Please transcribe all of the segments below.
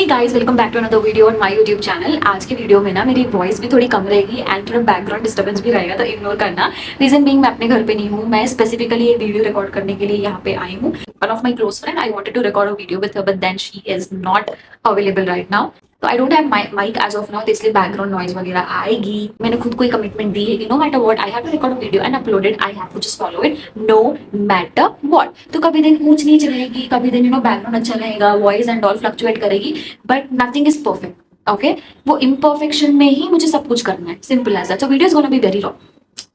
Guys, welcome back to another video on my YouTube channel. आज की video में ना मेरी वॉइस भी थोड़ी कम रहेगी एंड थोड़ा बैकग्राउंड डिस्टर्बेंस भी रहेगा, तो इग्नोर करना। रीजन बीइंग मैं अपने घर पे नहीं हूँ, मैं स्पेसिफिकली ये वीडियो रिकॉर्ड करने के लिए यहाँ पे आई हूँ। One of my close friend, I wanted to record a video with her but then she is not available right now. तो I don't have mike as of now, तो इसलिए बैकग्राउंड नॉइज वगैरह आएगी। मैंने खुद को कमिटमेंट दी है कि no matter what I have to record video and upload it, I have to just follow it no matter what. तो कभी दिन ऊंच नीच रहेगी, कभी दिन बैकग्राउंड अच्छा रहेगा, वॉइस एंड ऑल फ्लक्चुएट करेगी, but nothing is perfect. Okay, वो इम्परफेक्शन में ही मुझे सब कुछ करना है, simple as that. So video is gonna be very raw.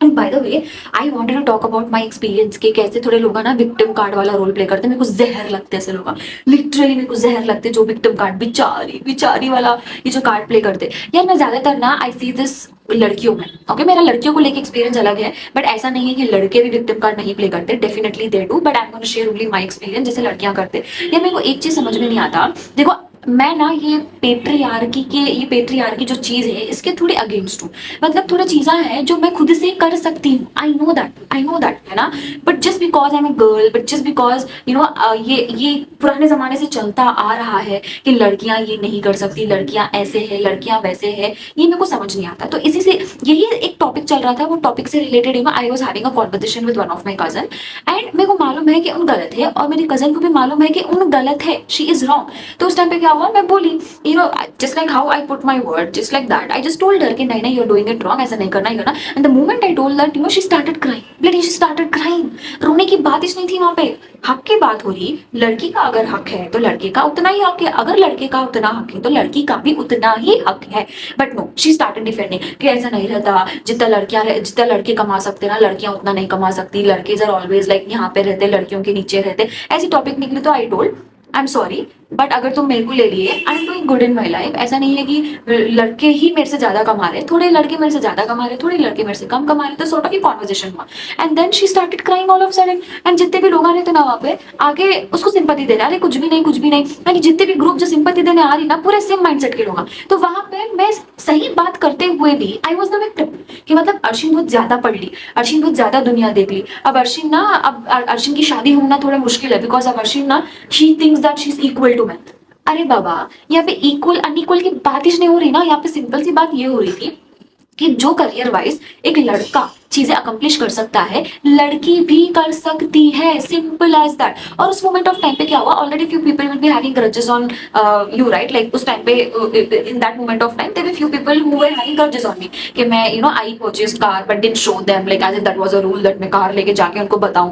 And by the way, I wanted to talk about my experience के कैसे थोड़े लोग ना विक्टिम कार्ड वाला रोल प्ले करते हैं। मेरे को जहर लगते हैं ऐसे लोग, लिटरली मेरे को जहर लगते हैं जो विक्टिम कार्ड बिचारी बिचारी वाला ये जो कार्ड प्ले करते हैं। यार मैं ज्यादातर ना आई सी दिस लड़कियों में। ओके, मेरा लड़कियों को लेके एक्सपीरियंस अलग है, बट ऐसा नहीं है कि लड़के भी विक्टिम कार्ड नहीं प्ले करते, definitely they do, but I am gonna share only my experience जैसे लड़कियां करते। यार मेरे को एक चीज समझ में नहीं आता, देखो मैं ना ये पेट्रियार्की जो चीज है इसके थोड़ी अगेंस्ट हूँ। मतलब थोड़ा चीजें हैं जो मैं खुद से कर सकती हूँ, आई नो दैट है ना, but just because I am a girl, but just because ये पुराने जमाने से चलता आ रहा है कि लड़कियां ये नहीं कर सकती, लड़कियां ऐसे है, लड़कियां वैसे है, ये मेरे को समझ नहीं आता। तो इसी से यही एक टॉपिक चल रहा था, वो टॉपिक से related I was having a conversation with one of my cousin and मेरे को मालूम है कि उन गलत है और मेरी कजन को भी मालूम है कि उन गलत है, शी इज रॉन्ग। तो उस टाइम पे क्या हुआ, मैं बोली just like how I put my word, just like that I just told her कि नहीं you are doing it wrong, ऐसा नहीं करना ही करना। And the moment I told that she started crying, bloody she started crying. रोने की बात ही नहीं थी वहां पे, हक की बात हो रही। लड़की का अगर हक है तो लड़के का उतना ही हक है, अगर लड़के का उतना हक है तो लड़की का भी उतना ही हक है। But no, she started defending कि ऐसा नहीं रहता, जितना लड़के कमा सकते ना लड़कियां उतना नहीं कमा सकती, लड़के आर ऑलवेज लाइक यहाँ पे रहते, लड़कियों के नीचे रहते, ऐसी टॉपिक निकली। तो I told I am sorry, but अगर तुम मेरे को ले लिए, I am doing good in my life. ऐसा नहीं है कि लड़के ही मेरे से ज्यादा कमा रहे, थोड़े लड़के मेरे से ज्यादा कमा रहे, थोड़े लड़के मेरे से कम कमा रहे, तो सॉर्ट ऑफ कॉन्वर्सेशन हुआ। And then she started crying all of sudden. एंड जितने भी लोग आ रहे थे ना वहाँ पे आगे उसको सिंपैथी दे रहे, अरे कुछ भी नहीं कुछ भी नहीं, यानी जितने भी ग्रुप जो सिंपैथी देने आ रही ना पूरे सेम माइंडसेट के लोग। तो वहां पे मैं सही बात करते हुए भी आई वॉज द विक्टिम कि मतलब अर्शिन बहुत ज्यादा पढ़ ली, अर्शिन बहुत ज्यादा दुनिया देख ली। अब अर्शिन की शादी होना थोड़ा मुश्किल है, बिकॉज अब अर्शिन ना she thinks that she is equal to man. अरे बाबा, यहाँ पे इक्वल अनइक्वल की बात ही नहीं हो रही ना, यहाँ पे सिंपल सी बात ये हो रही थी कि जो करियर वाइज एक लड़का चीजें अकम्प्लिश कर सकता है, लड़की भी कर सकती है, सिंपल एज दैट। और उस मोमेंट ऑफ टाइम पे क्या हुआ, already few people will be having grudges on you right, like उस टाइम पे in that moment of time there were few people who were having grudges on me कि मैं I purchased car but didn't show them, like as if that was a rule that मैं car लेके जाके उनको बताऊं।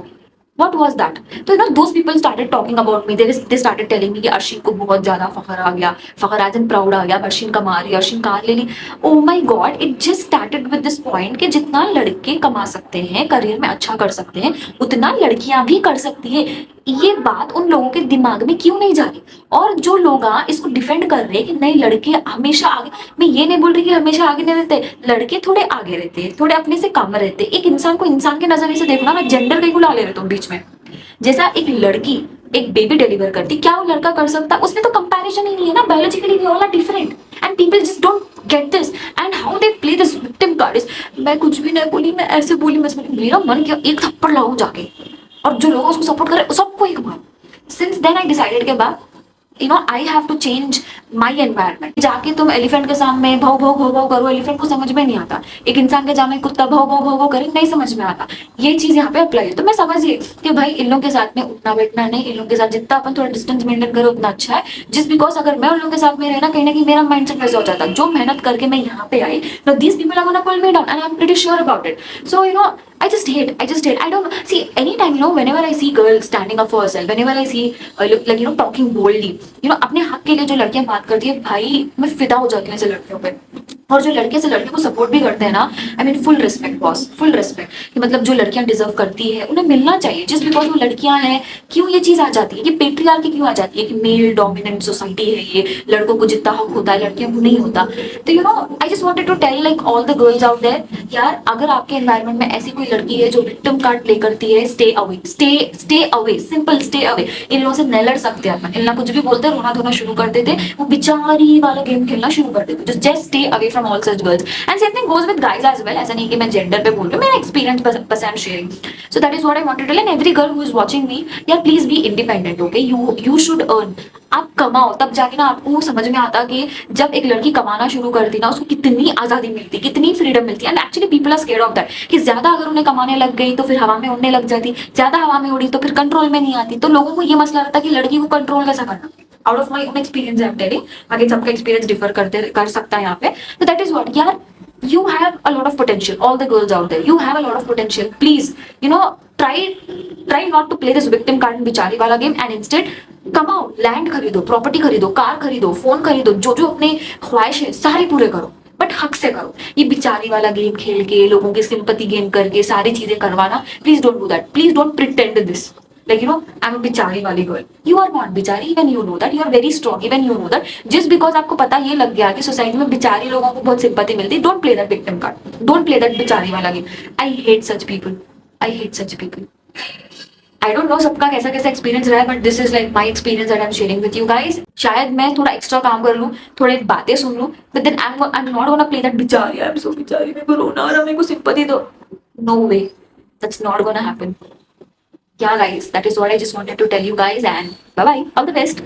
What was that? तो those people started talking about me. They started telling me कि अर्शिन को बहुत ज्यादा फखर आ गया, फखर एज इन प्राउड आ गया, अर्शिन कमा रही है, अर्शिन कार ले ली। Oh my God, it just started with this point कि जितना लड़के कमा सकते हैं, करियर में अच्छा कर सकते हैं, उतना लड़कियां भी कर सकती है। ये बात उन लोगों के दिमाग में क्यों नहीं जा रही? और जो लोग इसको डिफेंड कर रहे हैं कि नहीं लड़के हमेशा आगे, मैं ये नहीं बोल रही कि हमेशा आगे नहीं रहते, लड़के थोड़े आगे रहते हैं, थोड़े अपने से कम रहते हैं। एक इंसान को इंसान के नजरिए से देखना, मैं जेंडर कहीं को ला ले रही हूँ बीच में। जैसा एक लड़की एक बेबी डिलीवर करती, क्या वो लड़का कर सकता? उसमें तो कंपैरिजन ही नहीं है ना, biologically we all are different and people just don't get this and how they play this victim card is. मैं कुछ भी नहीं बोली, मैं ऐसे बोली, मेरा मन किया एक थप्पड़ लगाऊं जाके, और जो लोग उसको सपोर्ट करे सबको एक बार। सिंस देन आई डिसाइडेड के बाद I have to change my environment. जाके तुम एलिफेंट के सामने भाव भाव भाव भाव करो, एलिफेंट को समझ में नहीं आता। एक इंसान के सामने कुत्ता भाव भाव भाव भाव करे, नहीं समझ में आता। ये चीज यहाँ पे अप्लाई है। तो मैं समझिए कि भाई इन लोगों के साथ में उठना बैठना नहीं, इन लोगों के साथ जितना अपन थोड़ा डिस्टेंस मेंटेन करो उतना अच्छा है। जिस बिकॉज अगर मैं उन लोगों के साथ में रहना, कहीं ना कहीं मेरा माइंडसेट वैसा हो जाता। जो मेहनत करके मैं यहाँ पे आई, no these people are gonna pull me down and I am pretty sure about it. So I just hate. I don't see anytime, whenever I see girls standing up for herself, whenever I see like talking boldly, अपने हक के लिए जो लड़कियां बात करती है, भाई मैं फिदा हो जाती हूँ ऐसे लड़कियों पे। और जो लड़के से लड़के को सपोर्ट भी करते हैं ना, I mean full respect boss, full respect कि मतलब जो लड़कियां डिजर्व करती है उन्हें मिलना चाहिए। जस्ट बिकॉज वो लड़कियां हैं, क्यों ये चीज आ जाती है, ये पेट्रियार्की क्यों आ जाती है कि मेल डोमिनेंट सोसाइटी है, ये लड़कों को जितना हक होता है लड़कियों को नहीं होता। तो I just wanted to tell like all the girls out there, यार अगर आपके एनवायरमेंट में ऐसी कोई लड़की है जो विक्टिम कार्ड प्ले करती है, stay away, stay away, simple stay away. इन लोगों से नहीं लड़ सकते अपन, इन लोग कुछ भी बोलते रोना धोना शुरू कर देते, वो बेचारी वाला गेम खेलना शुरू कर देते। Just stay away from from all such girls. And same thing goes with guys as well. ऐसा नहीं कि मैं gender पे बोल रही हूँ, मेरा experience बस I'm sharing. So that is what I want to tell, and every girl who is watching me, yeah, please be independent, okay? You should earn. आप कमाओ, तब जाके ना आपको समझ में आता कि जब एक लड़की कमाना शुरू करती ना, उसको कितनी आजादी मिलती, कितनी फ्रीडम मिलती है. And actually people are scared of that कि ज्यादा अगर उन्हें कमाने लग गई तो फिर हवा में उड़ने लग जाती, ज्यादा हवा में उड़ी तो फिर कंट्रोल में नहीं आती. तो लोगों को ये मसला रहता कि लड़की को कंट्रोल कैसा करना. Out of my own experience I am telling, आगे सबका एक्सपीरियंस डिफर कर सकता है यहाँ पे. तो दैट इज व्हाट यार, you have a lot of potential, all the girls out there, you have a lot of potential. Please, you know, try not to play this victim card and बिचारी वाला game, and instead कमाओ, land खरीदो, property खरीदो, car खरीदो, phone खरीदो, जो जो अपने ख्वाहिश है सारे पूरे करो, बट हक से करो. ये बिचारी वाला गेम खेल के, लोगों की सिंपैथी गेन करके सारी चीजें करवाना, please don't do that. Please don't pretend this like, you know, I'm a बिचारी वाली girl. You are not बिचारी, even you know that. You are very strong, even you know that. Just because आपको पता ये लग गया कि society में बिचारी लोगों को बहुत सिंपैथी मिलती, don't play that victim card. Don't play that बिचारी वाला game. I hate such people. I hate such people. I don't know सबका कैसा कैसा एक्सपीरियंस रहा है, but this is like my experience that I am sharing with you guys. शायद मैं थोड़ा एक्स्ट्रा काम कर लूँ, थोड़ी बातें सुन लूँ, but then I am not gonna play that बिचारी, आई एम सो बिचारी, मेरे को रोना आ रहा, मेरे को सिंपैथी दो. No way, that's not gonna happen. Yeah guys, that is what I just wanted to tell you guys, and bye bye, all the best.